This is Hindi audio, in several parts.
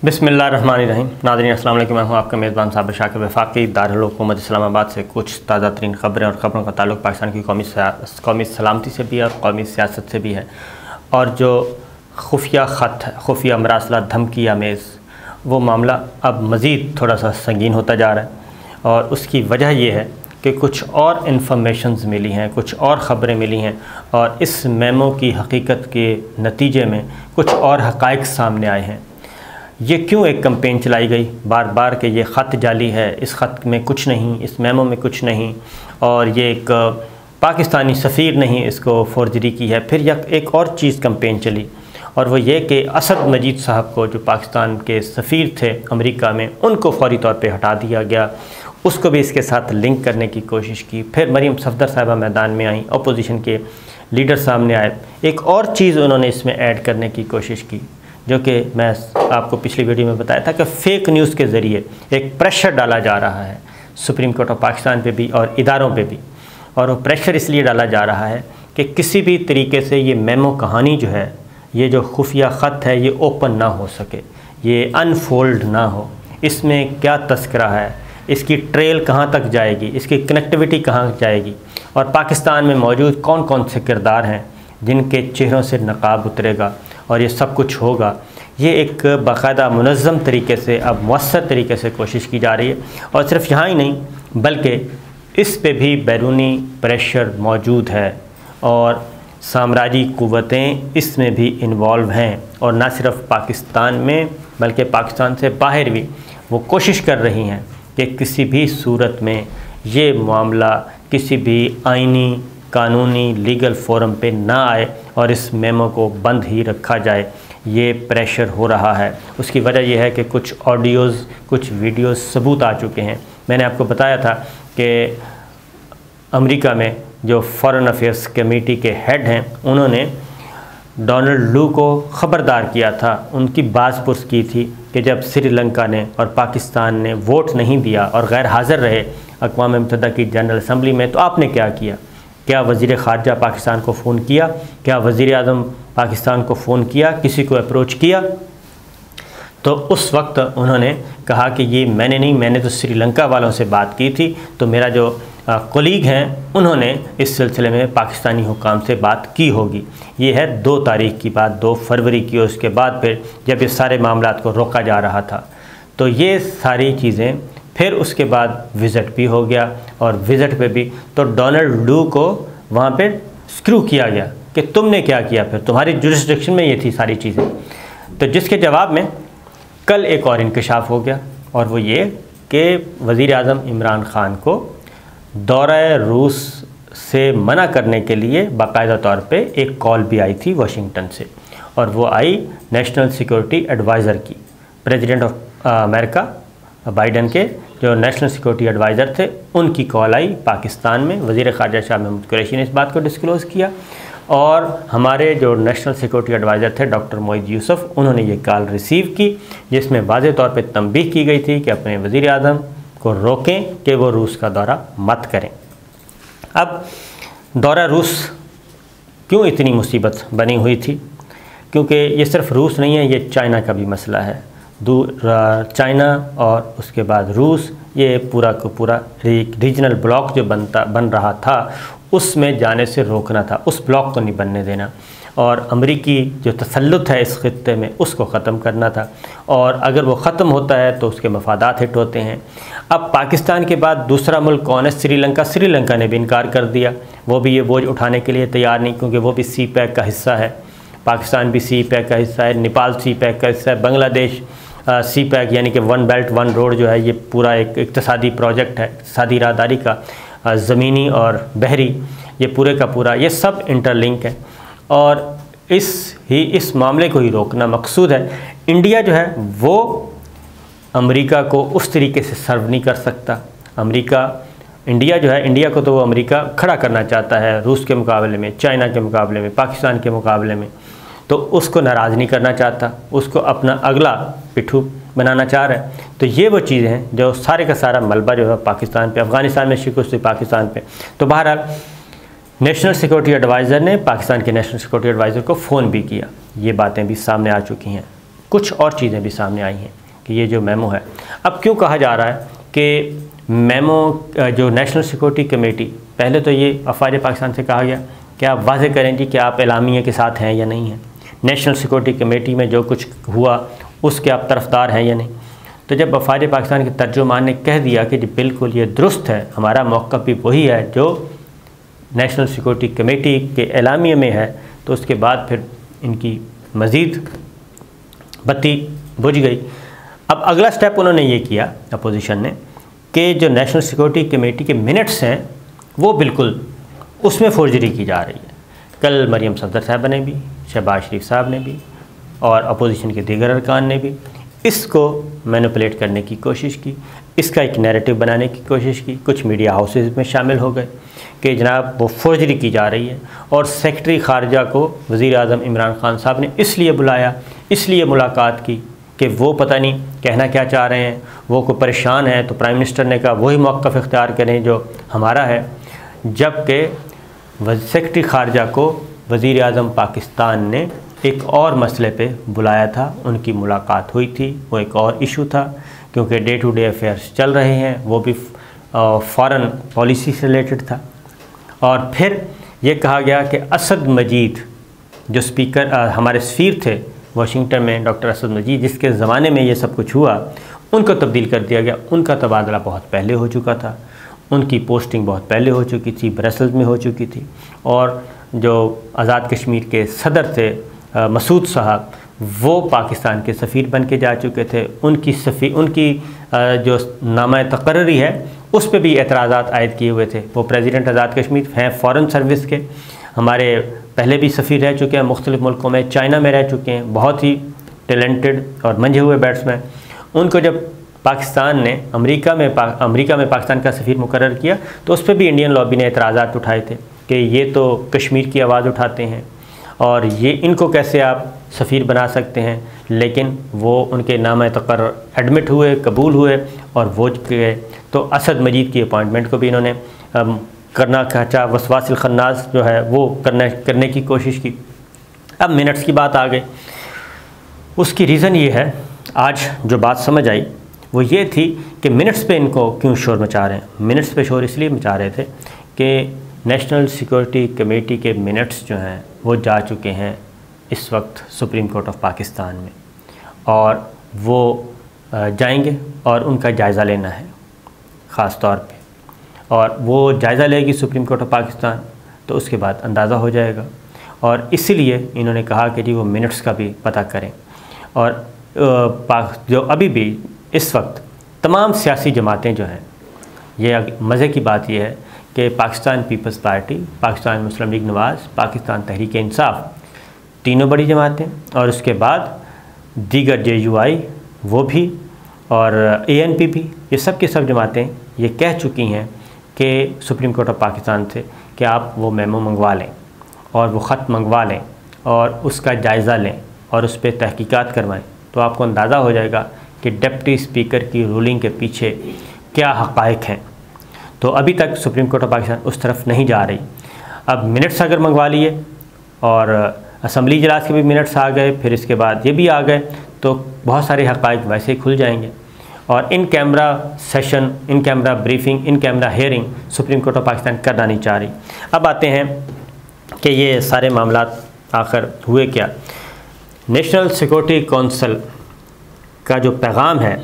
बिस्मिल्लाहिर्रहमानिर्रहीम। नाज़रीन अस्सलाम वालेकुम। मैं हूँ आपका मेज़बान साबिर शाकिर वफाकी दारुल हुकूमत इस्लामाबाद से कुछ ताज़ा तरीन ख़बरें और ख़बरों का ताल्लुक़ पाकिस्तान की कौमी सलामती से भी है और कौमी सियासत से भी है। और जो खुफिया ख़त है, खुफिया मरासलात, धमकी आमेज़, वो मामला अब मज़ीद थोड़ा सा संगीन होता जा रहा है। और उसकी वजह ये है कि कुछ और इन्फॉर्मेशंस मिली हैं, कुछ और ख़बरें मिली हैं और इस मेमो की हकीकत के नतीजे में कुछ और हक़ाइक़ सामने आए हैं। ये क्यों एक कैंपेन चलाई गई बार बार कि ये ख़त जाली है, इस ख़त में कुछ नहीं, इस मेमो में कुछ नहीं, और ये एक पाकिस्तानी सफ़ीर ने ही इसको फोर्जरी की है। फिर एक और चीज़ कैंपेन चली और वो ये कि असद मजीद साहब को, जो पाकिस्तान के सफ़ीर थे अमेरिका में, उनको फौरी तौर पे हटा दिया गया। उसको भी इसके साथ लिंक करने की कोशिश की। फिर मरीम सफदर साहिबा मैदान में आई, अपोजिशन के लीडर सामने आए, एक और चीज़ उन्होंने इसमें ऐड करने की कोशिश की, जो कि मैं आपको पिछली वीडियो में बताया था कि फ़ेक न्यूज़ के ज़रिए एक प्रेशर डाला जा रहा है सुप्रीम कोर्ट ऑफ पाकिस्तान पे भी और इदारों पे भी। और वो प्रेशर इसलिए डाला जा रहा है कि किसी भी तरीके से ये मेमो कहानी जो है, ये जो खुफिया ख़त है, ये ओपन ना हो सके, ये अनफोल्ड ना हो। इसमें क्या तस्करा है, इसकी ट्रेल कहाँ तक जाएगी, इसकी कनेक्टिविटी कहाँ जाएगी, और पाकिस्तान में मौजूद कौन कौन से किरदार हैं जिनके चेहरों से नकाब उतरेगा और ये सब कुछ होगा। ये एक बाकायदा मुनज़्ज़म तरीके से, अब मौसर तरीके से कोशिश की जा रही है। और सिर्फ यहाँ ही नहीं, बल्कि इस पे भी बैरूनी प्रेशर मौजूद है और साम्राज्यी क़ुव्वतें इसमें भी इन्वॉल्व हैं। और ना सिर्फ पाकिस्तान में बल्कि पाकिस्तान से बाहर भी वो कोशिश कर रही हैं कि किसी भी सूरत में ये मामला किसी भी आइनी, कानूनी, लीगल फोरम पे ना आए और इस मेमो को बंद ही रखा जाए। ये प्रेशर हो रहा है। उसकी वजह यह है कि कुछ ऑडियोज़, कुछ वीडियोज़ सबूत आ चुके हैं। मैंने आपको बताया था कि अमेरिका में जो फॉरेन अफेयर्स कमेटी के हेड हैं, उन्होंने डोनाल्ड लू को ख़बरदार किया था, उनकी बाज़पुर्स की थी कि जब श्रीलंका ने और पाकिस्तान ने वोट नहीं दिया और गैर हाज़िर रहे अक़वाम मुत्तहिदा की जनरल असम्बली में, तो आपने क्या किया? क्या वज़ीर ख़ारजा पाकिस्तान को फ़ोन किया? क्या वज़ीर आज़म पाकिस्तान को फ़ोन किया? किसी को अप्रोच किया? तो उस वक्त उन्होंने कहा कि ये मैंने नहीं, मैंने तो श्रीलंका वालों से बात की थी। तो मेरा जो कोलीग हैं, उन्होंने इस सिलसिले में पाकिस्तानी हुकाम से बात की होगी। ये है 2 तारीख की बात, 2 फरवरी की। उसके बाद फिर जब इस सारे मामलात को रोका जा रहा था, तो ये सारी चीज़ें, फिर उसके बाद विज़िट भी हो गया और विज़िट पे भी तो डोनाल्ड लू को वहाँ पे स्क्रू किया गया कि तुमने क्या किया, फिर तुम्हारी जुरिस्डिक्शन में ये थी सारी चीज़ें। तो जिसके जवाब में कल एक और इंकशाफ हो गया, और वो ये कि वज़ीर आज़म इमरान ख़ान को दौरा रूस से मना करने के लिए बाकायदा तौर पे एक कॉल भी आई थी वाशिंगटन से, और वो आई नेशनल सिक्योरिटी एडवाइज़र की। प्रेसिडेंट ऑफ अमेरिका बाइडन के जो नेशनल सिक्योरिटी एडवाइज़र थे, उनकी कॉल आई पाकिस्तान में। वज़ीर ख़ारजा शाह महमूद कुरैशी ने इस बात को डिस्क्लोज़ किया, और हमारे जो नेशनल सिक्योरिटी एडवाइज़र थे डॉक्टर मोईद यूसुफ़, उन्होंने ये कॉल रिसीव की, जिसमें वाज़े तौर पे तंबीह की गई थी कि अपने वज़ीर आज़म को रोकें कि वो रूस का दौरा मत करें। अब दौरा रूस क्यों इतनी मुसीबत बनी हुई थी? क्योंकि ये सिर्फ रूस नहीं है, ये चाइना का भी मसला है। चाइना और उसके बाद रूस, ये पूरा का पूरा रीजनल ब्लॉक जो बन रहा था, उसमें जाने से रोकना था, उस ब्लॉक को नहीं बनने देना, और अमरीकी जो तसल्लुत है इस खित्ते में, उसको ख़त्म करना था। और अगर वो ख़त्म होता है तो उसके मफादात हिट होते हैं। अब पाकिस्तान के बाद दूसरा मुल्क कौन है? श्रीलंका। श्रीलंका ने भी इनकार कर दिया, वो भी ये बोझ उठाने के लिए तैयार नहीं, क्योंकि वो भी सी पैक का हिस्सा है। पाकिस्तान भी सी पैक का हिस्सा है, नेपाल सी पैक का हिस्सा है, बांग्लादेश सी पैक यानी कि 1 बेल्ट 1 रोड जो है, ये पूरा एक इक़्तिसादी प्रोजेक्ट है, इक़्तिसादी राहदारी का, ज़मीनी और बहरी, ये पूरे का पूरा, ये सब इंटरलिंक है। और इस मामले को ही रोकना मकसूद है। इंडिया जो है वो अमेरिका को उस तरीके से सर्व नहीं कर सकता। इंडिया जो है, इंडिया को तो वो अमेरिका खड़ा करना चाहता है रूस के मुकाबले में, चाइना के मुकाबले में, पाकिस्तान के मुकाबले में, तो उसको नाराज़ नहीं करना चाहता, उसको अपना अगला पिट्ठू बनाना चाह रहा है। तो ये वो चीज़ें हैं जो सारे का सारा मलबा जो है पाकिस्तान पे, अफ़गानिस्तान में शिकस्त हुई पाकिस्तान पे। तो बहरहाल नेशनल सिक्योरिटी एडवाइज़र ने पाकिस्तान के नेशनल सिक्योरिटी एडवाइज़र को फ़ोन भी किया, ये बातें भी सामने आ चुकी हैं। कुछ और चीज़ें भी सामने आई हैं कि ये जो मेमो है, अब क्यों कहा जा रहा है कि मेमो जो नेशनल सिक्योरिटी कमेटी, पहले तो ये अफवाज पाकिस्तान से कहा गया कि आप वाज़ेह करें जी कि आप एलामिया के साथ हैं या नहीं हैं, नेशनल सिक्योरिटी कमेटी में जो कुछ हुआ उसके आप तरफदार हैं या नहीं। तो जब अफवाज पाकिस्तान के तर्जुमान ने कह दिया कि जी बिल्कुल ये दुरुस्त है, हमारा मौक़िफ़ भी वही है जो नेशनल सिक्योरिटी कमेटी के एलामिया में है, तो उसके बाद फिर इनकी मज़ीद बत्ती बुझ गई। अब अगला स्टेप उन्होंने ये किया अपोजिशन ने कि जो नेशनल सिक्योरिटी कमेटी के मिनट्स हैं वो बिल्कुल उसमें फोर्जरी की जा रही है। कल मरियम सफदर साहब ने भी, शहबाज शरीफ साहब ने भी और अपोजिशन के दीगर अरकान ने भी इसको मैनिपुलेट करने की कोशिश की, इसका एक नैरेटिव बनाने की कोशिश की। कुछ मीडिया हाउसेस में शामिल हो गए कि जनाब वो फोर्जरी की जा रही है, और सेक्रेटरी ख़ारजा को वज़ीर आज़म इमरान ख़ान साहब ने इसलिए बुलाया, इसलिए मुलाकात की कि वो पता नहीं कहना क्या चाह रहे हैं, वो को परेशान है। तो प्राइम मिनिस्टर ने कहा वही मौक़िफ़ इख्तियार करें जो हमारा है, जबकि सेक्रेटरी ख़ारजा को वज़ीर आज़म पाकिस्तान ने एक और मसले पे बुलाया था, उनकी मुलाकात हुई थी, वो एक और इशू था क्योंकि डे टू डे अफेयर्स चल रहे हैं, वो भी फ़ॉरेन पॉलिसी से रिलेटेड था। और फिर ये कहा गया कि असद मजीद जो स्पीकर हमारे सफ़ीर थे वाशिंगटन में, डॉक्टर असद मजीद, जिसके ज़माने में ये सब कुछ हुआ, उनको तब्दील कर दिया गया। उनका तबादला बहुत पहले हो चुका था, उनकी पोस्टिंग बहुत पहले हो चुकी थी, ब्रसेल्स में हो चुकी थी। और जो आज़ाद कश्मीर के सदर थे मसूद साहब, वो पाकिस्तान के सफ़ीर बन के जा चुके थे। उनकी जो नामा तकर्री है उस पर भी एतराज़ात आयद किए हुए थे। वो प्रेसिडेंट आज़ाद कश्मीर हैं फ़ॉरेन सर्विस के, हमारे पहले भी सफ़ीर रह चुके हैं मुख्तलिफ़ मुल्कों में, चाइना में रह चुके हैं, बहुत ही टैलेंटेड और मंझे हुए बैट्समैन। उनको जब पाकिस्तान ने अमेरिका में पाकिस्तान का सफ़ीर मुकर्रर किया तो उस पर भी इंडियन लॉबी ने एतराज़ात उठाए थे कि ये तो कश्मीर की आवाज़ उठाते हैं और ये इनको कैसे आप सफ़ीर बना सकते हैं। लेकिन वो उनके नाम तकर्रर एडमिट हुए, कबूल हुए और वो गए। तो असद मजीद की अपॉइंटमेंट को भी इन्होंने करना चाहा, वसवासिल खन्नास जो है वो करने की कोशिश की। अब मिनट्स की बात आ गई, उसकी रीज़न ये है, आज जो बात समझ आई वो ये थी कि मिनट्स पे इनको क्यों शोर मचा रहे हैं। मिनट्स पे शोर इसलिए मचा रहे थे कि नेशनल सिक्योरिटी कमेटी के मिनट्स जो हैं वो जा चुके हैं इस वक्त सुप्रीम कोर्ट ऑफ पाकिस्तान में, और वो जाएंगे और उनका जायज़ा लेना है ख़ास तौर पे, और वो जायज़ा लेगी सुप्रीम कोर्ट ऑफ पाकिस्तान, तो उसके बाद अंदाज़ा हो जाएगा। और इसीलिए इन्होंने कहा कि जी वो मिनट्स का भी पता करें। और जो अभी भी इस वक्त तमाम सियासी जमातें जो हैं, ये मज़े की बात यह है कि पाकिस्तान पीपल्स पार्टी, पाकिस्तान मुस्लिम लीग नवाज़, पाकिस्तान तहरीक इंसाफ, तीनों बड़ी जमातें, और उसके बाद दीगर JUI वो भी, और ANP भी, ये सब की सब जमातें ये कह चुकी हैं कि सुप्रीम कोर्ट ऑफ पाकिस्तान से कि आप वो मेमो मंगवा लें और वो ख़त मंगवा लें और उसका जायज़ा लें और उस पर तहकीकात करवाएं, तो आपको अंदाज़ा हो जाएगा कि डिप्टी स्पीकर की रूलिंग के पीछे क्या हक़ाइक़ हैं। तो अभी तक सुप्रीम कोर्ट ऑफ पाकिस्तान उस तरफ नहीं जा रही। अब मिनट्स अगर मंगवा लिए और असम्बली इजलास के भी मिनट्स आ गए, फिर इसके बाद ये भी आ गए, तो बहुत सारे हक़ाइक़ वैसे ही खुल जाएंगे। और in camera session, in camera briefing, in camera hearing supreme court of Pakistan करना नहीं चाह रही। अब आते हैं कि ये सारे मामलात आखिर हुए क्या। नेशनल सिक्योरिटी कौंसिल का जो पैगाम है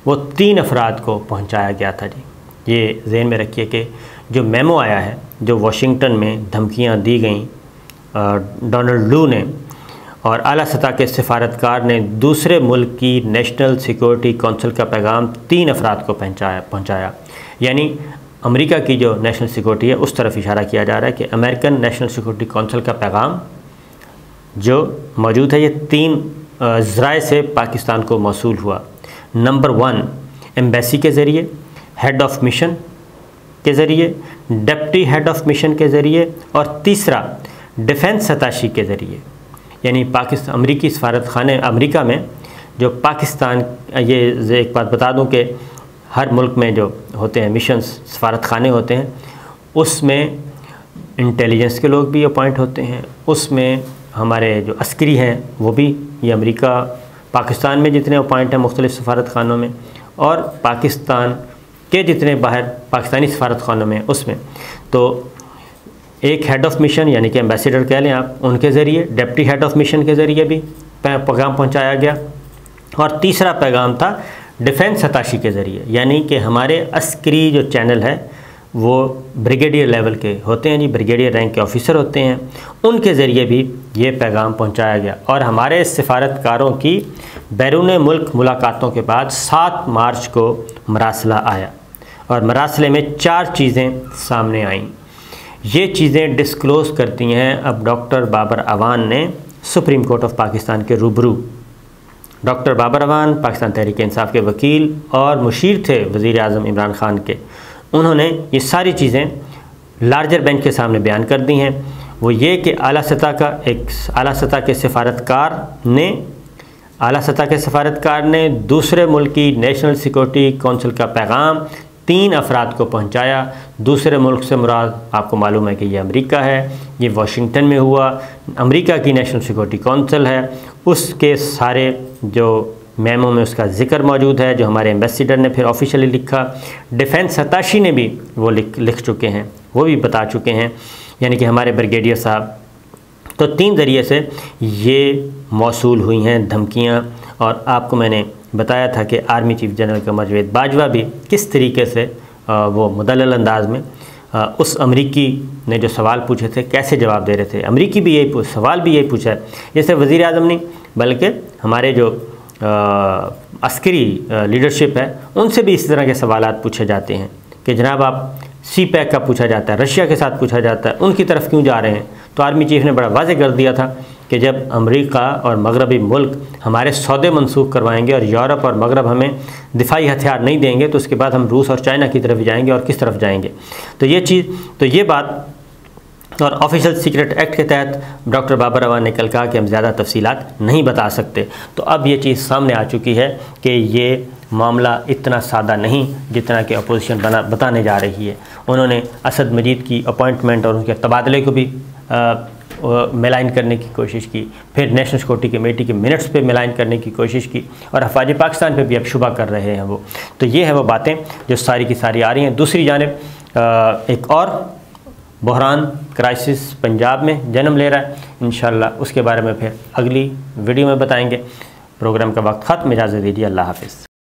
वो 3 अफराद को पहुंचाया गया था जी। ये ज़हन में रखिए कि जो मेमो आया है, जो वाशिंगटन में धमकियां दी गई डोनाल्ड लू ने और आला सतह के सिफारतकार ने दूसरे मुल्क की नेशनल सिक्योरिटी कौंसिल का पैगाम 3 अफराद को पहुंचाया। यानी अमेरिका की जो नेशनल सिक्योरिटी है उस तरफ इशारा किया जा रहा है कि अमेरिकन नेशनल सिक्योरिटी कौंसिल का पैगाम जो मौजूद है ये 3 ज़राए से पाकिस्तान को मौसूल हुआ। नंबर 1 एम्बेसी के ज़रिए, हेड ऑफ मिशन के ज़रिए, डिप्टी हेड ऑफ मिशन के ज़रिए, और तीसरा डिफेंस अताशी के ज़रिए। यानी पाकिस्तान अमरीकी सफारत खाने अमेरिका में जो पाकिस्तान, ये एक बात बता दूं कि हर मुल्क में जो होते हैं मिशंस, सफारत खाने होते हैं, उसमें इंटेलिजेंस के लोग भी अपॉइंट होते हैं, उसमें हमारे जो अस्करी हैं वो भी ये अमेरिका पाकिस्तान में जितने अपॉइंट हैं मुख्तलिफ़ सफारत खानों में, और पाकिस्तान के जितने बाहर पाकिस्तानी सफारत खानों में उसमें, तो एक हेड ऑफ़ मिशन यानी कि एम्बेसडर कह लें आप, उनके ज़रिए, डिप्टी हेड ऑफ़ मिशन के ज़रिए भी पैगाम पहुँचाया गया। और तीसरा पैगाम था डिफेंस अताशी के ज़रिए, यानी कि हमारे अस्करी जो चैनल है वो ब्रिगेडियर लेवल के होते हैं जी, ब्रिगेडियर रैंक के ऑफिसर होते हैं, उनके ज़रिए भी ये पैगाम पहुंचाया गया। और हमारे सिफारतकारों की बैरून मुल्क मुलाकातों के बाद 7 मार्च को मरासला आया और मरासले में 4 चीज़ें सामने आईं। ये चीज़ें डिस्क्लोज़ करती हैं अब डॉक्टर बाबर अवान ने सुप्रीम कोर्ट ऑफ पाकिस्तान के रूबरू। डॉक्टर बाबर अवान पाकिस्तान तहरीक इंसाफ के वकील और मुशीर थे वज़ीर आज़म इमरान ख़ान के। उन्होंने ये सारी चीज़ें लार्जर बेंच के सामने बयान कर दी हैं। वो ये कि आला सतह के सफारतकार ने दूसरे मुल्क की नेशनल सिक्योरिटी काउंसिल का पैगाम 3 अफराद को पहुंचाया। दूसरे मुल्क से मुराद आपको मालूम है कि ये अमेरिका है, ये वाशिंगटन में हुआ, अमेरिका की नेशनल सिक्योरिटी काउंसिल है, उसके सारे जो मेमो में उसका ज़िक्र मौजूद है जो हमारे एम्बेसडर ने फिर ऑफिशियली लिखा। डिफेंस अताशी ने भी वो लिख चुके हैं, वो भी बता चुके हैं, यानी कि हमारे ब्रिगेडियर साहब। तो 3 ज़रिए से ये मौसूल हुई हैं धमकियाँ। और आपको मैंने बताया था कि army chief general Qamar Javed Bajwa भी किस तरीके से वो मुदल्लल अंदाज में उस अमरीकी ने जो सवाल पूछे थे कैसे जवाब दे रहे थे। अमरीकी भी सवाल भी यही पूछा है, जैसे वज़ीर आज़म नहीं बल्कि हमारे जो अस्करी लीडरशिप है उनसे भी इस तरह के सवालात पूछे जाते हैं कि जनाब आप सी पैक का पूछा जाता है, रशिया के साथ पूछा जाता है, उनकी तरफ क्यों जा रहे हैं। तो आर्मी चीफ ने बड़ा वाज़ेह कर दिया था कि जब अमेरिका और मगरबी मुल्क हमारे सौदे मनसूख करवाएंगे और यूरोप और मगरब हमें दिफाई हथियार नहीं देंगे तो उसके बाद हम रूस और चाइना की तरफ जाएंगे और किस तरफ जाएंगे। तो ये बात और ऑफिशियल सीक्रेट एक्ट के तहत डॉक्टर बाबर अवान ने कल कहा कि हम ज़्यादा तफसीलात नहीं बता सकते। तो अब ये चीज़ सामने आ चुकी है कि ये मामला इतना सादा नहीं जितना कि अपोजिशन बताने जा रही है। उन्होंने असद मजीद की अपॉइंटमेंट और उनके तबादले को भी मिलाइन करने की कोशिश की, फिर नेशनल सिक्योरिटी कमेटी के मिनट्स पे मिलाइन करने की कोशिश की, और हफाज पाकिस्तान पे भी अब शुबा कर रहे हैं वो। तो ये है वो बातें जो सारी की सारी आ रही हैं। दूसरी जानिब एक और बहरान क्राइसिस पंजाब में जन्म ले रहा है, इंशाअल्लाह उसके बारे में फिर अगली वीडियो में बताएंगे। प्रोग्राम का वक्त ख़त्म, इजाज़त दीजिए, अल्लाह हाफ़िज़।